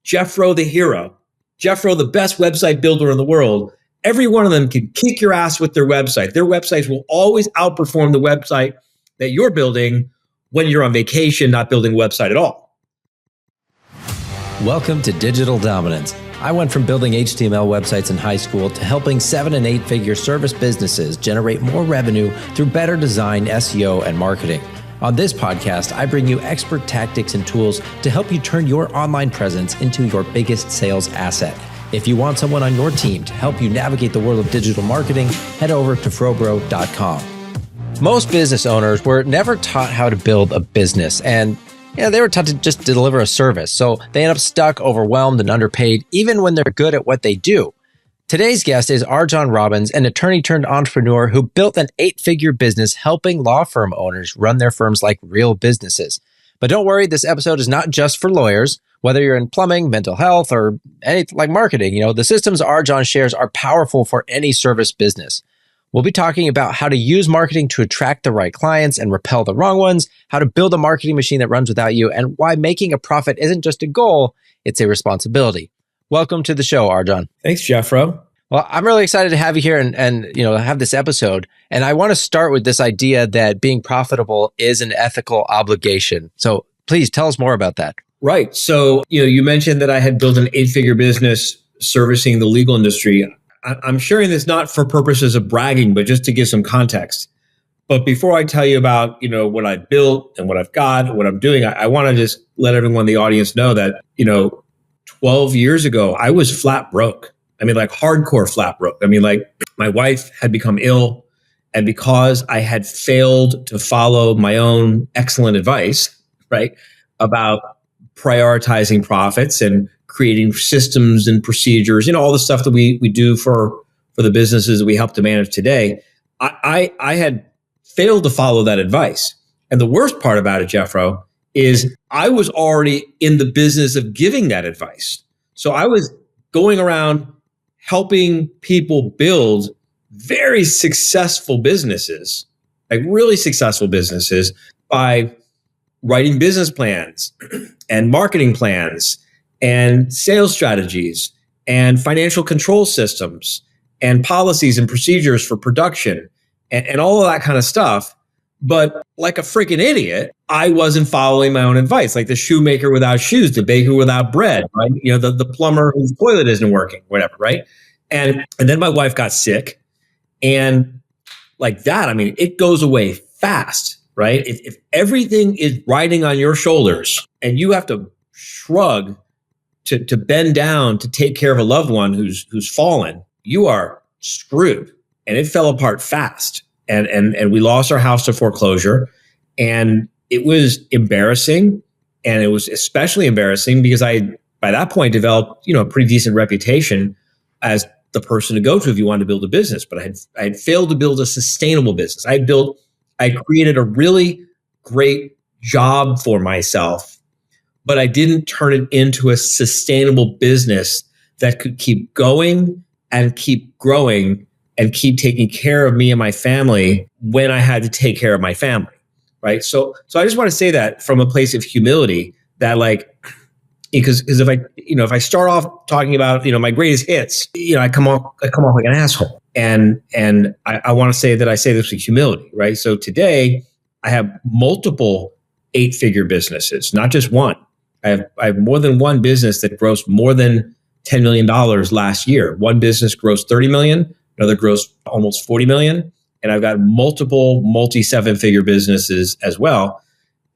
Jeffro the hero, Jeffro the best website builder in the world. Every one of them can kick your ass with their website. Their websites will always outperform the website that you're building when you're on vacation, not building a website at all. Welcome to Digital Dominance. I went from building HTML websites in high school to helping 7- and 8-figure service businesses generate more revenue through better design, SEO, and marketing. On this podcast, I bring you expert tactics and tools to help you turn your online presence into your biggest sales asset. If you want someone on your team to help you navigate the world of digital marketing, head over to FroBro.com. Most business owners were never taught how to build a business, and they were taught to just deliver a service. So they end up stuck, overwhelmed, and underpaid, even when they're good at what they do. Today's guest is RJon Robins, an attorney turned entrepreneur who built an 8-figure business helping law firm owners run their firms like real businesses. But don't worry, this episode is not just for lawyers. Whether you're in plumbing, mental health, or anything like marketing, the systems RJon shares are powerful for any service business. We'll be talking about how to use marketing to attract the right clients and repel the wrong ones, how to build a marketing machine that runs without you, and why making a profit isn't just a goal, it's a responsibility. Welcome to the show, RJon. Thanks, Jeffro. Well, I'm really excited to have you here and have this episode. And I want to start with this idea that being profitable is an ethical obligation. So please tell us more about that. Right. So, you mentioned that I had built an 8-figure business servicing the legal industry. I'm sharing this not for purposes of bragging, but just to give some context. But before I tell you about, what I built and what I've got, and what I'm doing, I want to just let everyone in the audience know that, 12 years ago, I was flat broke. I mean, like hardcore flat broke. I mean, like my wife had become ill. And because I had failed to follow my own excellent advice, right, about prioritizing profits and creating systems and procedures, all the stuff that we do for the businesses that we help to manage today, I had failed to follow that advice. And the worst part about it, Jeffro, is I was already in the business of giving that advice. So I was going around helping people build very successful businesses, like really successful businesses, by writing business plans and marketing plans and sales strategies and financial control systems and policies and procedures for production and all of that kind of stuff. But like a freaking idiot, I wasn't following my own advice, like the shoemaker without shoes, the baker without bread, right? The plumber whose toilet isn't working, whatever, right? And then my wife got sick, and like that, I mean, it goes away fast, right? If everything is riding on your shoulders and you have to shrug to bend down to take care of a loved one who's fallen, you are screwed. And it fell apart fast. And we lost our house to foreclosure. And it was embarrassing. And it was especially embarrassing because I, by that point, developed, a pretty decent reputation as the person to go to if you wanted to build a business. But I had failed to build a sustainable business. I created a really great job for myself, but I didn't turn it into a sustainable business that could keep going and keep growing and keep taking care of me and my family when I had to take care of my family, right? So I just want to say that from a place of humility, that because if I start off talking about my greatest hits, I come off like an asshole, and I want to say that I say this with humility, right? So today I have multiple 8-figure businesses, not just one. I have more than one business that grossed more than $10 million last year. One business grossed $30 million. Another grossed almost $40 million. And I've got multiple multi-7-figure businesses as well.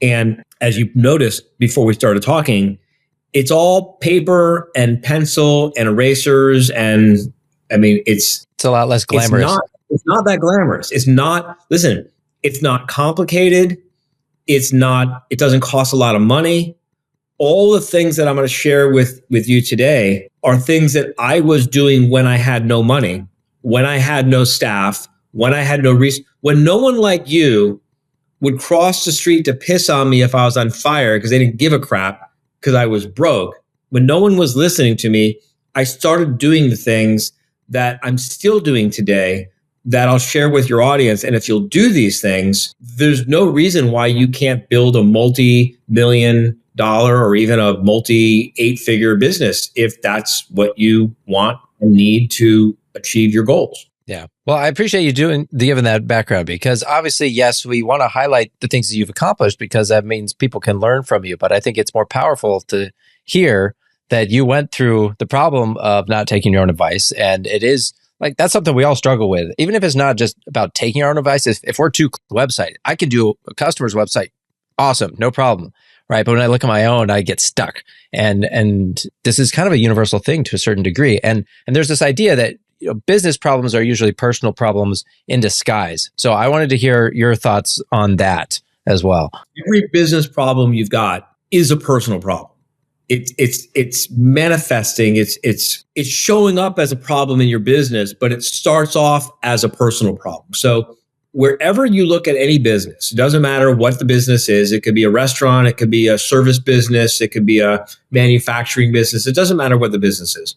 And as you noticed before we started talking, it's all paper and pencil and erasers. And I mean, it's a lot less glamorous. It's not that glamorous. It's not complicated. It doesn't cost a lot of money. All the things that I'm going to share with you today are things that I was doing when I had no money, when I had no staff, when I had no reason, when no one like you would cross the street to piss on me if I was on fire because they didn't give a crap because I was broke. When no one was listening to me, I started doing the things that I'm still doing today that I'll share with your audience. And if you'll do these things, there's no reason why you can't build a multi-million or even a multi 8-figure business if that's what you want and need to achieve your goals. Yeah. Well, I appreciate you giving that background, because obviously, yes, we want to highlight the things that you've accomplished because that means people can learn from you. But I think it's more powerful to hear that you went through the problem of not taking your own advice. And it is like, that's something we all struggle with. Even if it's not just about taking our own advice, if we're too website, I can do a customer's website. Awesome. No problem. Right. But when I look at my own, I get stuck. And this is kind of a universal thing to a certain degree. And there's this idea that business problems are usually personal problems in disguise. So I wanted to hear your thoughts on that as well. Every business problem you've got is a personal problem. It's manifesting. It's showing up as a problem in your business, but it starts off as a personal problem. So wherever you look at any business, it doesn't matter what the business is. It could be a restaurant, it could be a service business, it could be a manufacturing business. It doesn't matter what the business is.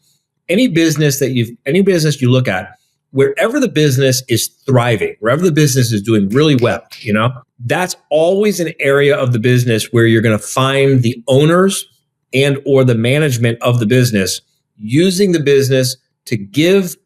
Any business you look at, wherever the business is thriving, wherever the business is doing really well, that's always an area of the business where you're going to find the owners and or the management of the business using the business to give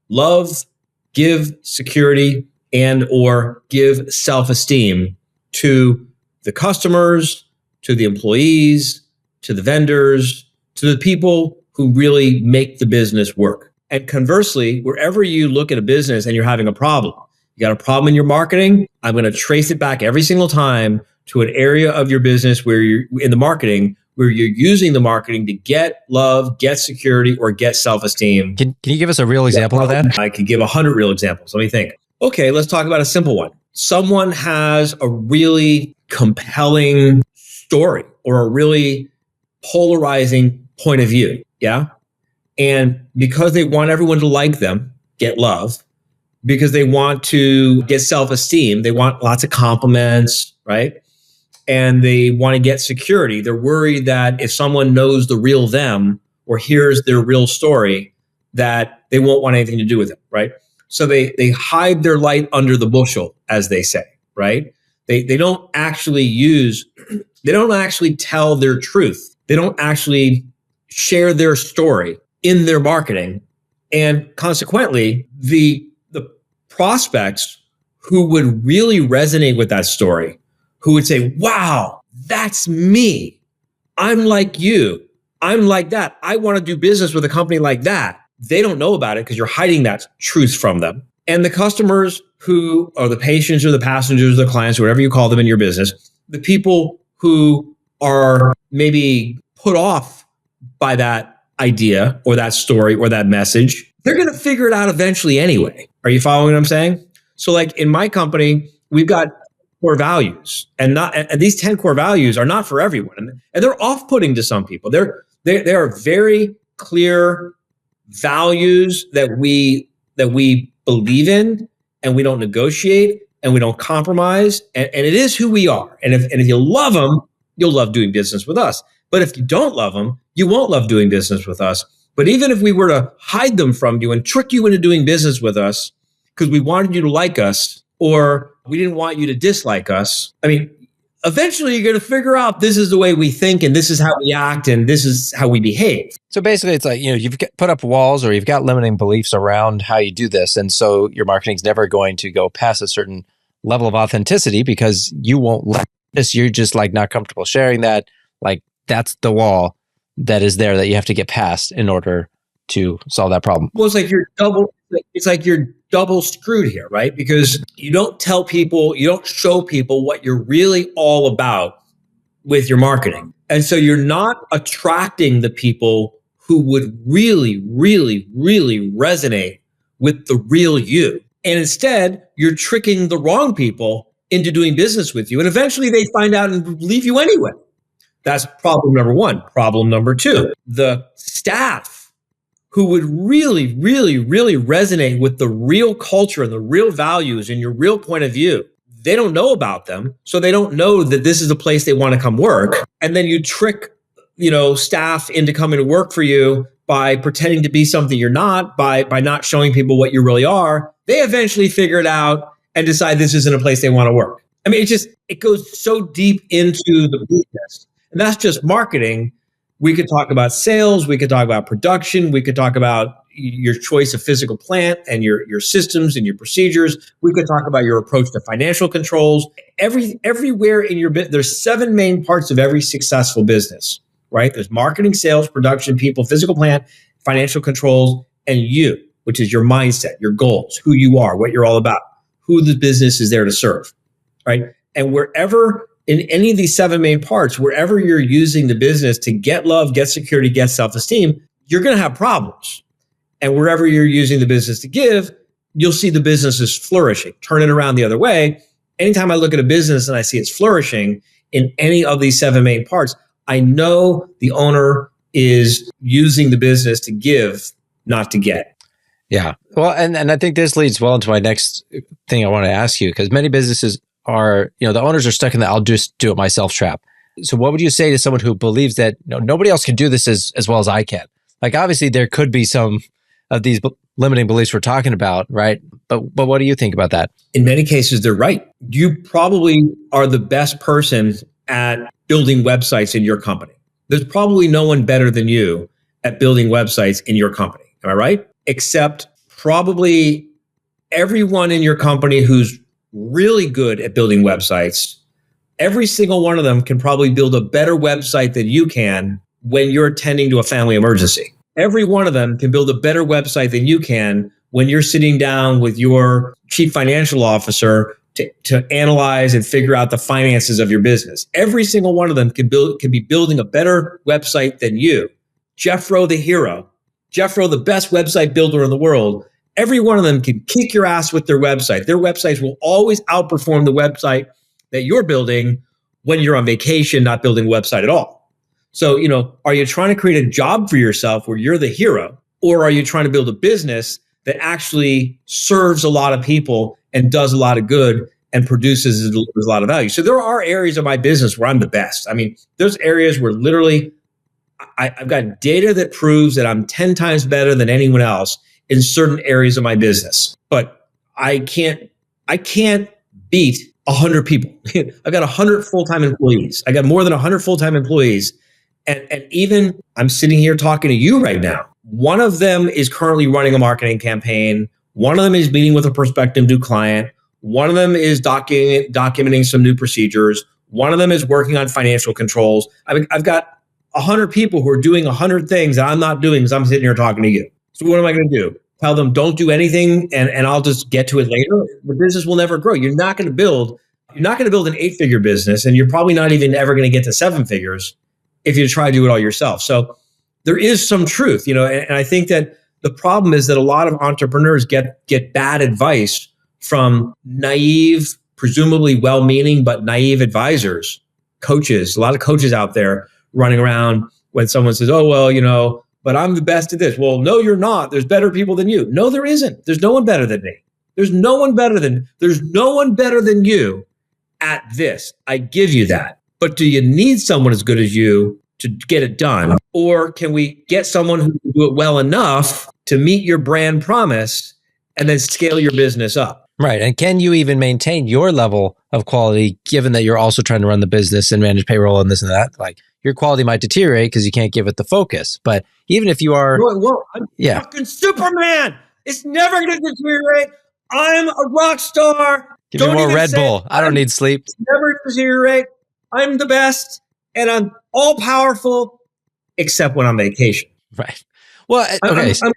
love, give security, and or give self-esteem to the customers, to the employees, to the vendors, to the people who really make the business work. And conversely, wherever you look at a business and you're having a problem, you got a problem in your marketing, I'm going to trace it back every single time to an area of your business where you're in the marketing, where you're using the marketing to get love, get security, or get self-esteem. Can you give us a real example of that? I could give 100 real examples. Let me think. Okay, let's talk about a simple one. Someone has a really compelling story or a really polarizing point of view. Yeah. And because they want everyone to like them, get love, because they want to get self-esteem, they want lots of compliments, right? And they want to get security. They're worried that if someone knows the real them or hears their real story, that they won't want anything to do with it, right? So they hide their light under the bushel, as they say, right? They don't actually tell their truth. They don't actually share their story in their marketing. And consequently, the prospects who would really resonate with that story, who would say, wow, that's me. I'm like you. I'm like that. I want to do business with a company like that. They don't know about it because you're hiding that truth from them. And the customers who are the patients or the passengers, the clients, whatever you call them in your business, the people who are maybe put off by that idea or that story or that message, they're going to figure it out eventually anyway. Are you following what I'm saying? So like in my company, we've got core values and these 10 core values are not for everyone. And they're off-putting to some people. They are very clear values that we believe in, and we don't negotiate and we don't compromise. And it is who we are. And if you love them, you'll love doing business with us. But if you don't love them, you won't love doing business with us. But even if we were to hide them from you and trick you into doing business with us because we wanted you to like us or we didn't want you to dislike us, I mean, eventually you're going to figure out this is the way we think and this is how we act and this is how we behave. So basically it's like, you've put up walls or you've got limiting beliefs around how you do this. And so your marketing's never going to go past a certain level of authenticity because you won't let this. You're just like not comfortable sharing that. Like that's the wall that is there that you have to get past in order to solve that problem. Well, it's like you're double screwed here, right? Because you don't tell people, you don't show people what you're really all about with your marketing. And so you're not attracting the people who would really, really, really resonate with the real you. And instead, you're tricking the wrong people into doing business with you. And eventually they find out and leave you anyway. That's problem number one. Problem number two, the staff who would really, really, really resonate with the real culture and the real values and your real point of view. They don't know about them. So they don't know that this is a place they want to come work. And then you trick, staff into coming to work for you by pretending to be something you're not, by not showing people what you really are. They eventually figure it out and decide this isn't a place they want to work. I mean, it goes so deep into the business. And that's just marketing. We could talk about sales. We could talk about production. We could talk about your choice of physical plant and your systems and your procedures. We could talk about your approach to financial controls. Everywhere in your business, there's 7 main parts of every successful business, right? There's marketing, sales, production, people, physical plant, financial controls, and you, which is your mindset, your goals, who you are, what you're all about, who the business is there to serve, right? And wherever in any of these 7 main parts, wherever you're using the business to get love, get security, get self-esteem, you're going to have problems. And wherever you're using the business to give, you'll see the business is flourishing. Turn it around the other way. Anytime I look at a business and I see it's flourishing in any of these 7 main parts, I know the owner is using the business to give, not to get. Yeah. Well, and I think this leads well into my next thing I want to ask you, because many businesses are, the owners are stuck in the I'll just do it myself trap. So what would you say to someone who believes that nobody else can do this as well as I can? Like, obviously there could be some of these limiting beliefs we're talking about, right? But what do you think about that? In many cases, they're right. You probably are the best person at building websites in your company. There's probably no one better than you at building websites in your company. Am I right? Except probably everyone in your company who's really good at building websites, every single one of them can probably build a better website than you can when you're attending to a family emergency. Every one of them can build a better website than you can when you're sitting down with your chief financial officer to analyze and figure out the finances of your business. Every single one of them can be building a better website than you. Jeffro, the hero, Jeffro, the best website builder in the world. Every one of them can kick your ass with their website. Their websites will always outperform the website that you're building when you're on vacation, not building a website at all. So, are you trying to create a job for yourself where you're the hero, or are you trying to build a business that actually serves a lot of people and does a lot of good and produces a lot of value? So there are areas of my business where I'm the best. I mean, there's areas where literally I've got data that proves that I'm 10 times better than anyone else in certain areas of my business. But I can't beat 100 people. I've got 100 full-time employees. I got more than 100 full-time employees. And even I'm sitting here talking to you right now. One of them is currently running a marketing campaign. One of them is meeting with a prospective new client. One of them is documenting some new procedures. One of them is working on financial controls. I mean, I've got 100 people who are doing 100 things that I'm not doing because I'm sitting here talking to you. So what am I going to do? Tell them don't do anything and I'll just get to it later? The business will never grow. You're not going to build an 8-figure business, and you're probably not even ever going to get to 7 figures if you try to do it all yourself. So there is some truth, and I think that the problem is that a lot of entrepreneurs get bad advice from naive, presumably well-meaning, but naive advisors, coaches, a lot of coaches out there running around when someone says, oh, well, but I'm the best at this. Well, no, you're not. There's better people than you. No, there isn't. There's no one better than me. There's no one better than you at this. I give you that. But do you need someone as good as you to get it done? Or can we get someone who can do it well enough to meet your brand promise and then scale your business up? Right. And can you even maintain your level of quality, given that you're also trying to run the business and manage payroll and this and that? Like, your quality might deteriorate because you can't give it the focus. But even if you are... Well, I'm fucking Superman. It's never going to deteriorate. I'm a rock star. Give me more Red Bull. I don't need sleep. It's never deteriorate. I'm the best, and I'm all powerful, except when I'm on vacation. Right. Well, okay. I'm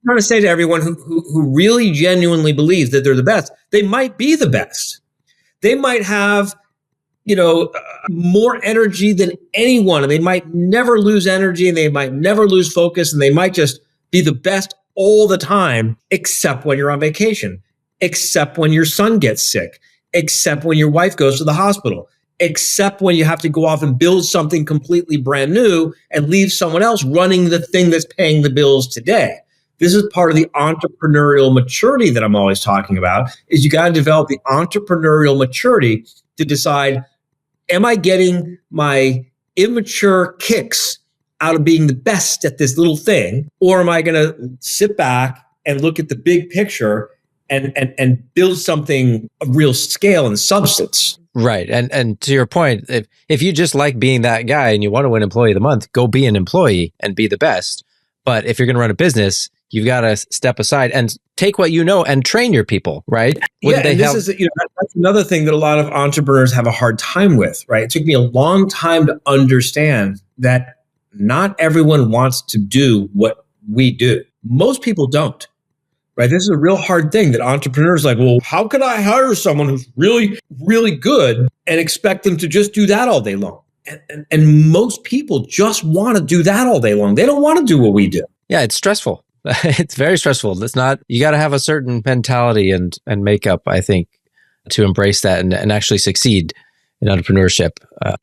trying to say to everyone who really genuinely believes that they're the best, they might be the best. They might have, more energy than anyone, and they might never lose energy, and they might never lose focus, and they might just be the best all the time, except when you're on vacation, except when your son gets sick, except when your wife goes to the hospital, except when you have to go off and build something completely brand new and leave someone else running the thing that's paying the bills today. This is part of the entrepreneurial maturity that I'm always talking about, is you got to develop the entrepreneurial maturity to decide, am I getting my immature kicks out of being the best at this little thing? Or am I going to sit back and look at the big picture and build something of real scale and substance? Right. And to your point, if you just like being that guy and you want to win Employee of the Month, go be an employee and be the best. But if you're going to run a business, you've got to step aside and take what you know and train your people, right? Wouldn't that's another thing that a lot of entrepreneurs have a hard time with, right? It took me a long time to understand that not everyone wants to do what we do. Most people don't. Right. This is a real hard thing that entrepreneurs are like, well, how can I hire someone who's really, really good and expect them to just do that all day long? And most people just want to do that all day long. They don't want to do what we do. Yeah, it's stressful. It's very stressful. It's not, you got to have a certain mentality and makeup, I think, to embrace that and actually succeed in entrepreneurship,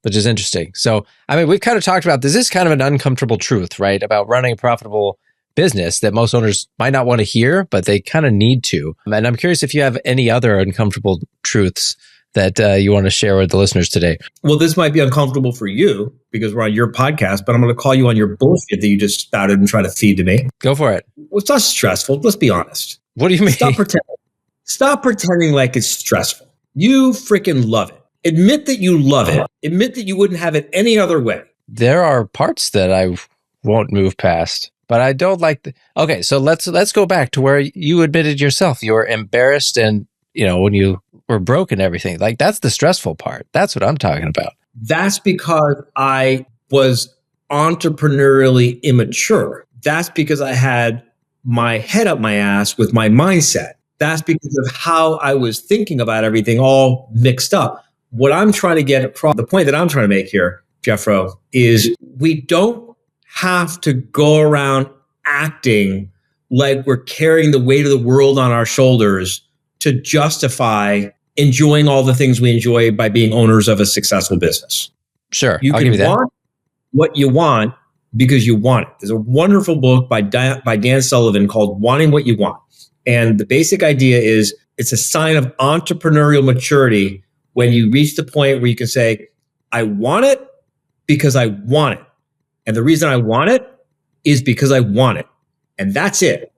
which is interesting. So, I mean, we've kind of talked about this is kind of an uncomfortable truth, right? About running a profitable business that most owners might not want to hear, but they kind of need to. And I'm curious if you have any other uncomfortable truths that you want to share with the listeners today. Well, this might be uncomfortable for you because we're on your podcast, but I'm going to call you on your bullshit that you just spouted and try to feed to me. Go for it. Well, it's not stressful. Let's be honest. What do you mean? Stop pretending like it's stressful. You freaking love it. Admit that you love it. Admit that you wouldn't have it any other way. There are parts that I won't move past. But I don't like okay, so let's go back to where you admitted yourself you were embarrassed and, when you were broke and everything. Like, that's the stressful part. That's what I'm talking about. That's because I was entrepreneurially immature. That's because I had my head up my ass with my mindset. That's because of how I was thinking about everything all mixed up. What I'm trying to get across, the point that I'm trying to make here, Jeffro, is we don't have to go around acting like we're carrying the weight of the world on our shoulders to justify enjoying all the things we enjoy by being owners of a successful business. Sure. You can want what you want because you want it. There's a wonderful book by Dan Sullivan called Wanting What You Want. And the basic idea is it's a sign of entrepreneurial maturity when you reach the point where you can say, I want it because I want it. And the reason I want it is because I want it. And that's it.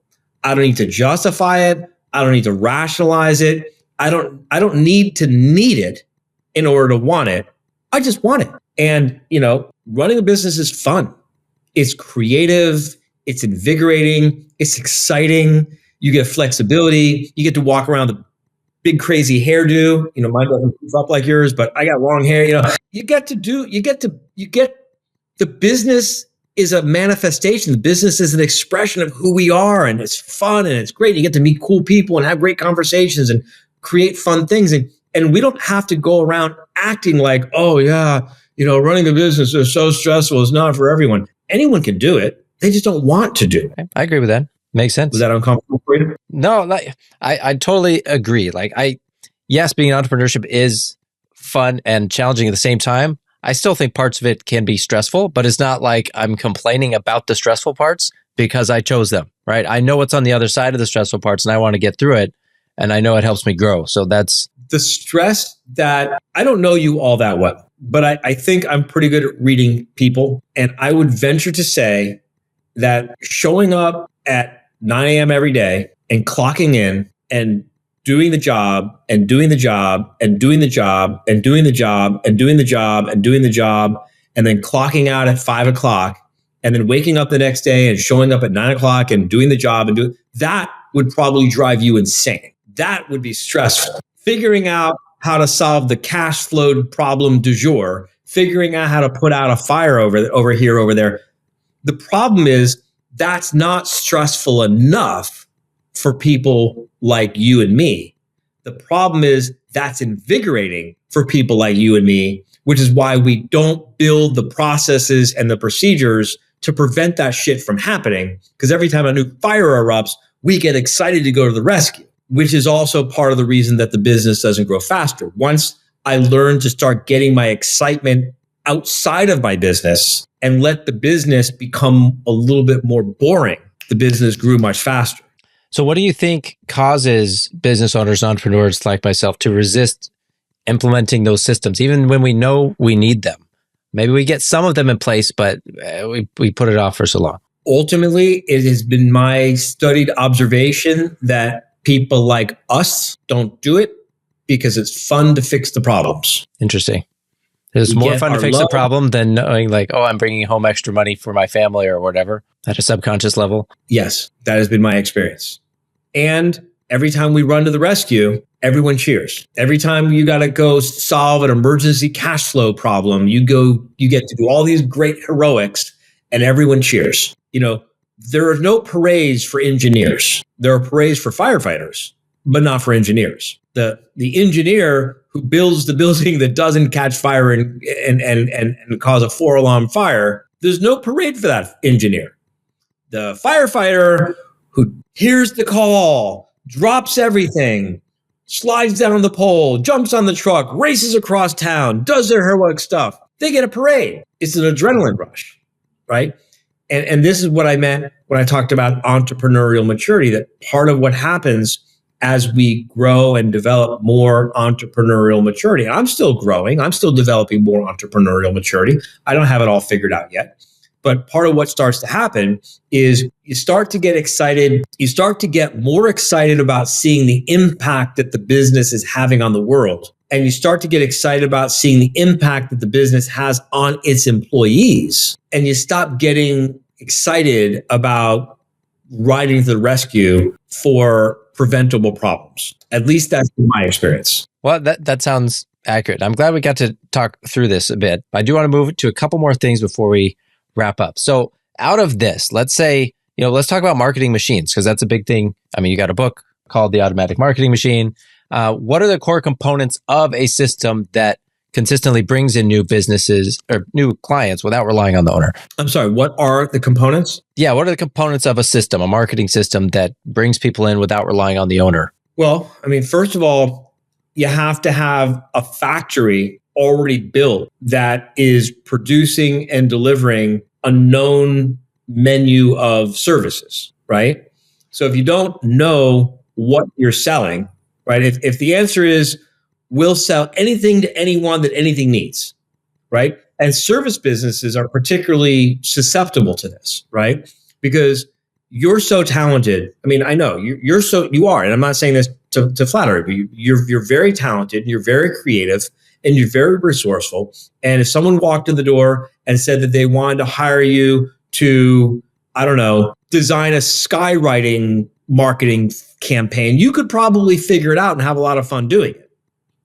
I don't need to justify it. I don't need to rationalize it. I don't need to need it in order to want it. I just want it. And, running a business is fun. It's creative. It's invigorating. It's exciting. You get flexibility. You get to walk around the big crazy hairdo. Mine doesn't move up like yours, but I got long hair. The business is a manifestation. The business is an expression of who we are, and it's fun and it's great. You get to meet cool people and have great conversations and create fun things. And we don't have to go around acting like, oh yeah, running a business is so stressful. It's not for everyone. Anyone can do it. They just don't want to do it. I agree with that. Makes sense. Was that uncomfortable for you? No, I totally agree. Yes, being an entrepreneurship is fun and challenging at the same time. I still think parts of it can be stressful, but it's not like I'm complaining about the stressful parts because I chose them, right? I know what's on the other side of the stressful parts and I want to get through it. And I know it helps me grow. So that's the stress that I don't know you all that well, but I think I'm pretty good at reading people. And I would venture to say that showing up at 9 a.m. every day and clocking in and doing the job and doing the job and doing the job and doing the job and doing the job and doing the job and then clocking out at 5 o'clock and then waking up the next day and showing up at 9 o'clock and doing the job and doing that would probably drive you insane. That would be stressful. Figuring out how to solve the cash flow problem du jour, figuring out how to put out a fire over here, over there. The problem is that's not stressful enough for people like you and me. The problem is that's invigorating for people like you and me, which is why we don't build the processes and the procedures to prevent that shit from happening. Because every time a new fire erupts, we get excited to go to the rescue, which is also part of the reason that the business doesn't grow faster. Once I learned to start getting my excitement outside of my business and let the business become a little bit more boring, the business grew much faster. So what do you think causes business owners, entrepreneurs like myself to resist implementing those systems, even when we know we need them? Maybe we get some of them in place, but we put it off for so long. Ultimately, it has been my studied observation that people like us don't do it because it's fun to fix the problems. Interesting. It's more fun to fix a problem than knowing like, oh, I'm bringing home extra money for my family or whatever at a subconscious level. Yes, that has been my experience. And every time we run to the rescue, everyone cheers. Every time you got to go solve an emergency cash flow problem, you get to do all these great heroics and everyone cheers. There are no parades for engineers. There are parades for firefighters, but not for engineers. The engineer who builds the building that doesn't catch fire and cause a 4-alarm fire, there's no parade for that engineer. The firefighter who hears the call, drops everything, slides down the pole, jumps on the truck, races across town, does their heroic stuff. They get a parade. It's an adrenaline rush, right? And this is what I meant when I talked about entrepreneurial maturity, that part of what happens as we grow and develop more entrepreneurial maturity. And I'm still growing. I'm still developing more entrepreneurial maturity. I don't have it all figured out yet. But part of what starts to happen is you start to get excited. You start to get more excited about seeing the impact that the business is having on the world. And you start to get excited about seeing the impact that the business has on its employees. And you stop getting excited about riding to the rescue for preventable problems. At least that's my experience. Well, that sounds accurate. I'm glad we got to talk through this a bit. I do want to move to a couple more things before we wrap up. So out of this, let's say, let's talk about marketing machines, because that's a big thing. I mean, you got a book called The Automatic Marketing Machine. What are the core components of a system that consistently brings in new businesses or new clients without relying on the owner? I'm sorry, what are the components? Yeah, what are the components of a system, a marketing system that brings people in without relying on the owner? Well, I mean, first of all, you have to have a factory already built that is producing and delivering a known menu of services, right? So if you don't know what you're selling, right? If the answer is, we'll sell anything to anyone that anything needs, right? And service businesses are particularly susceptible to this, right? Because you're so talented. I mean, I know you are, and I'm not saying this to flatter you, but you're very talented, and you're very creative, and you're very resourceful. And if someone walked in the door and said that they wanted to hire you to, I don't know, design a skywriting marketing campaign, you could probably figure it out and have a lot of fun doing it.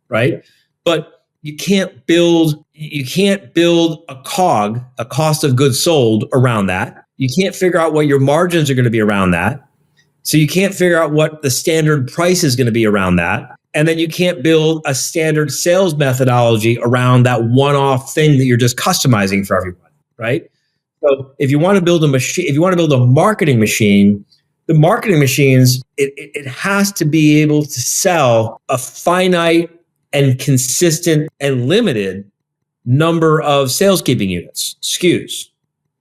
Right? But you can't build a COG, a cost of goods sold, around that. You can't figure out what your margins are going to be around that. So you can't figure out what the standard price is going to be around that. And then you can't build a standard sales methodology around that one-off thing that you're just customizing for everyone, right? So if you want to build a machine, if you want to build a marketing machine, the marketing machines, it has to be able to sell a finite and consistent and limited number of sales keeping units, SKUs,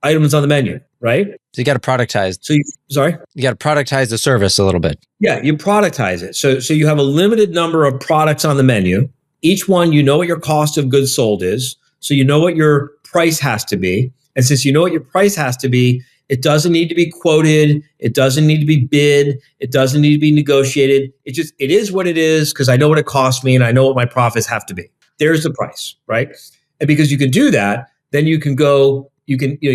items on the menu, right? So you got to productize. You got to productize the service a little bit. Yeah, you productize it. So you have a limited number of products on the menu. Each one, you know what your cost of goods sold is. So you know what your price has to be. And since you know what your price has to be, it doesn't need to be quoted. It doesn't need to be bid. It doesn't need to be negotiated. It is what it is, because I know what it costs me and I know what my profits have to be. There's the price, right? And because you can do that, then you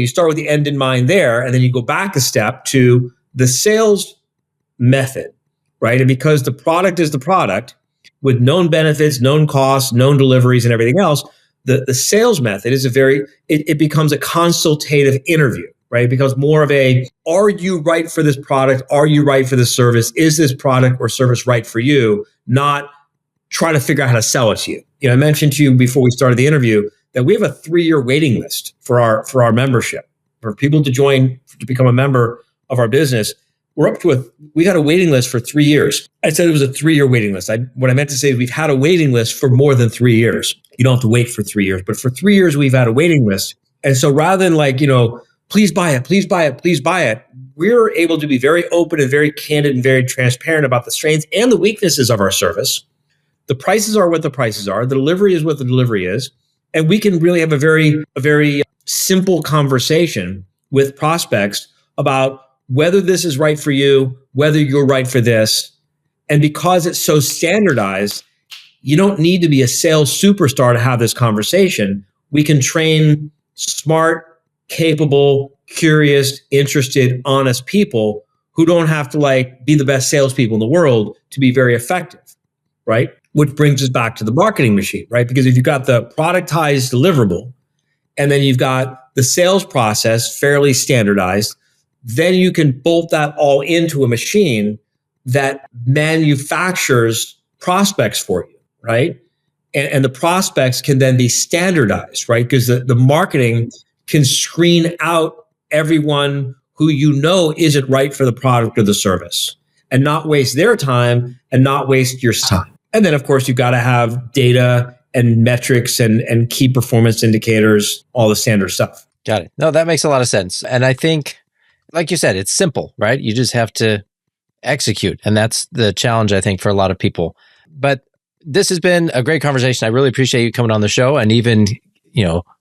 start with the end in mind there, and then you go back a step to the sales method, right? And because the product is the product with known benefits, known costs, known deliveries, and everything else, the sales method is it becomes a consultative interview. Right? It becomes more of are you right for this product? Are you right for this service? Is this product or service right for you? Not trying to figure out how to sell it to you. I mentioned to you before we started the interview that we have a 3-year waiting list for our membership, for people to become a member of our business. We've had a waiting list for 3 years. I said it was a 3-year waiting list. What I meant to say is we've had a waiting list for more than 3 years. You don't have to wait for 3 years, but for 3 years, we've had a waiting list. And so rather than please buy it, please buy it, please buy it, we're able to be very open and very candid and very transparent about the strengths and the weaknesses of our service. The prices are what the prices are. The delivery is what the delivery is. And we can really have a very simple conversation with prospects about whether this is right for you, whether you're right for this. And because it's so standardized, You don't need to be a sales superstar to have this conversation. We can train smart, capable, curious, interested, honest people who don't have to like be the best salespeople in the world to be very effective, right? Which brings us back to the marketing machine, right? Because if you've got the productized deliverable and then you've got the sales process fairly standardized, then you can bolt that all into a machine that manufactures prospects for you, right? And the prospects can then be standardized, right? Because the marketing can screen out everyone who you know isn't right for the product or the service and not waste their time and not waste your time. And then, of course, you've got to have data and metrics and key performance indicators, all the standard stuff. Got it. No, that makes a lot of sense. And I think, like you said, it's simple, right? You just have to execute. And that's the challenge, I think, for a lot of people. But this has been a great conversation. I really appreciate you coming on the show and even,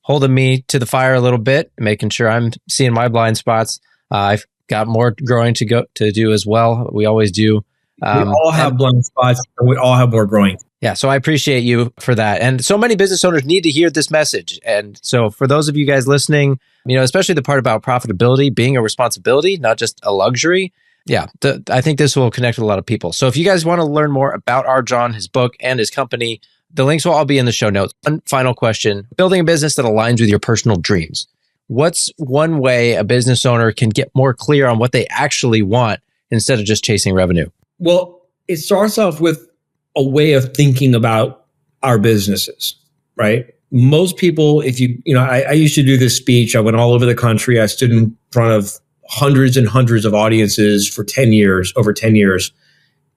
holding me to the fire a little bit, making sure I'm seeing my blind spots. I've got more growing to do as well. We always do. We all have blind spots and we all have more growing. Yeah. So I appreciate you for that. And so many business owners need to hear this message. And so for those of you guys listening, especially the part about profitability being a responsibility, not just a luxury. Yeah. I think this will connect with a lot of people. So if you guys want to learn more about RJon, his book and his company, the links will all be in the show notes. One final question: building a business that aligns with your personal dreams. What's one way a business owner can get more clear on what they actually want instead of just chasing revenue? Well, it starts off with a way of thinking about our businesses, right? Most people, I used to do this speech. I went all over the country. I stood in front of hundreds and hundreds of audiences for over 10 years.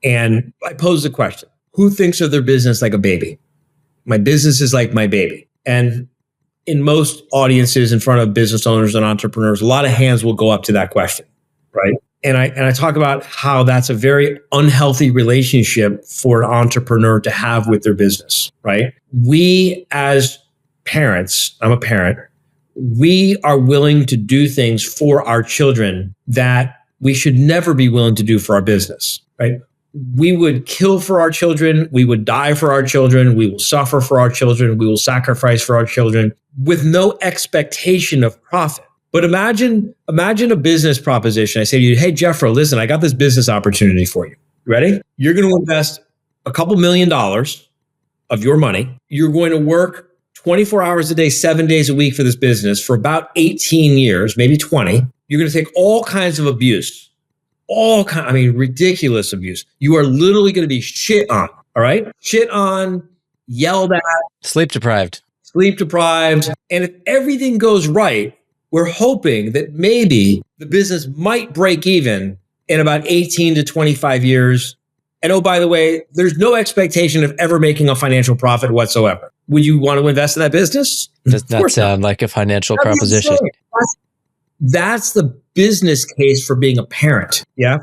And I posed the question: who thinks of their business like a baby? My business is like my baby. And in most audiences in front of business owners and entrepreneurs, a lot of hands will go up to that question, right? And I talk about how that's a very unhealthy relationship for an entrepreneur to have with their business, right? We as parents, I'm a parent, we are willing to do things for our children that we should never be willing to do for our business, right? We would kill for our children. We would die for our children. We will suffer for our children. We will sacrifice for our children with no expectation of profit. But imagine a business proposition. I say to you, hey, Jeffro, listen, I got this business opportunity for you. You ready? You're going to invest a couple $1 million of your money. You're going to work 24 hours a day, 7 days a week for this business for about 18 years, maybe 20. You're going to take all kinds of abuse. Ridiculous abuse. You are literally going to be shit on, all right? Shit on, yelled at. Sleep deprived. And if everything goes right, we're hoping that maybe the business might break even in about 18 to 25 years. And oh, by the way, there's no expectation of ever making a financial profit whatsoever. Would you want to invest in that business? Does not sound like a financial proposition. That's the business case for being a parent. Yeah.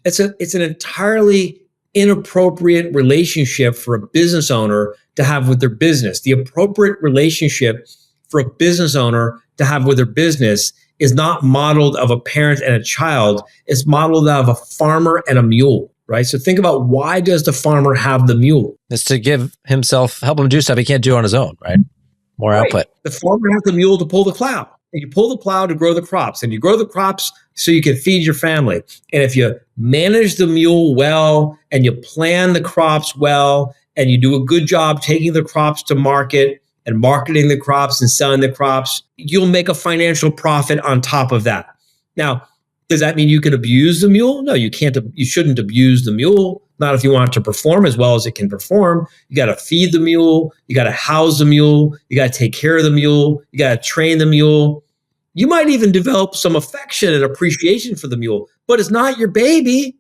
It's an entirely inappropriate relationship for a business owner to have with their business. The appropriate relationship for a business owner to have with their business is not modeled of a parent and a child. It's modeled out of a farmer and a mule, right? So think about, why does the farmer have the mule? It's to help him do stuff he can't do on his own, right? More output. The farmer has the mule to pull the plow. And you pull the plow to grow the crops, and you grow the crops so you can feed your family. And if you manage the mule well, and you plan the crops well, and you do a good job taking the crops to market and marketing the crops and selling the crops, you'll make a financial profit on top of that. Now, does that mean you can abuse the mule? No, you can't. You shouldn't abuse the mule. Not if you want it to perform as well as it can perform. You got to feed the mule. You got to house the mule. You got to take care of the mule. You got to train the mule. You might even develop some affection and appreciation for the mule, but it's not your baby.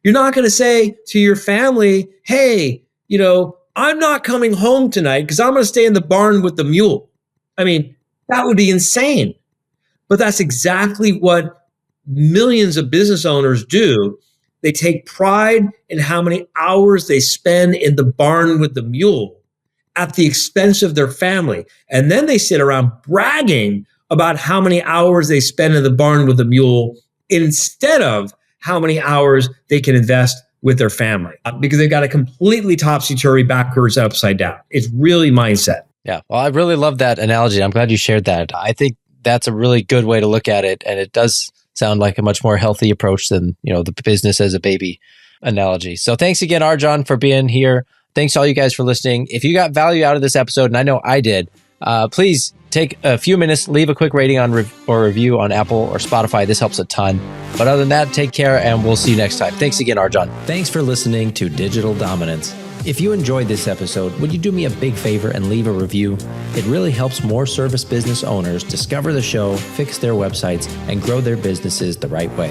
You're not going to say to your family, hey, I'm not coming home tonight because I'm going to stay in the barn with the mule. I mean, that would be insane. But that's exactly what millions of business owners do. They take pride in how many hours they spend in the barn with the mule at the expense of their family. And then they sit around bragging about how many hours they spend in the barn with the mule instead of how many hours they can invest with their family because they've got a completely topsy-turvy, backwards, upside down. It's really mindset. Yeah. Well, I really love that analogy. I'm glad you shared that. I think that's a really good way to look at it. And it does sound like a much more healthy approach than, the business as a baby analogy. So thanks again, RJon, for being here. Thanks to all you guys for listening. If you got value out of this episode, and I know I did, please take a few minutes, leave a quick rating or review on Apple or Spotify. This helps a ton. But other than that, take care and we'll see you next time. Thanks again, RJon. Thanks for listening to Digital Dominance. If you enjoyed this episode, would you do me a big favor and leave a review? It really helps more service business owners discover the show, fix their websites, and grow their businesses the right way.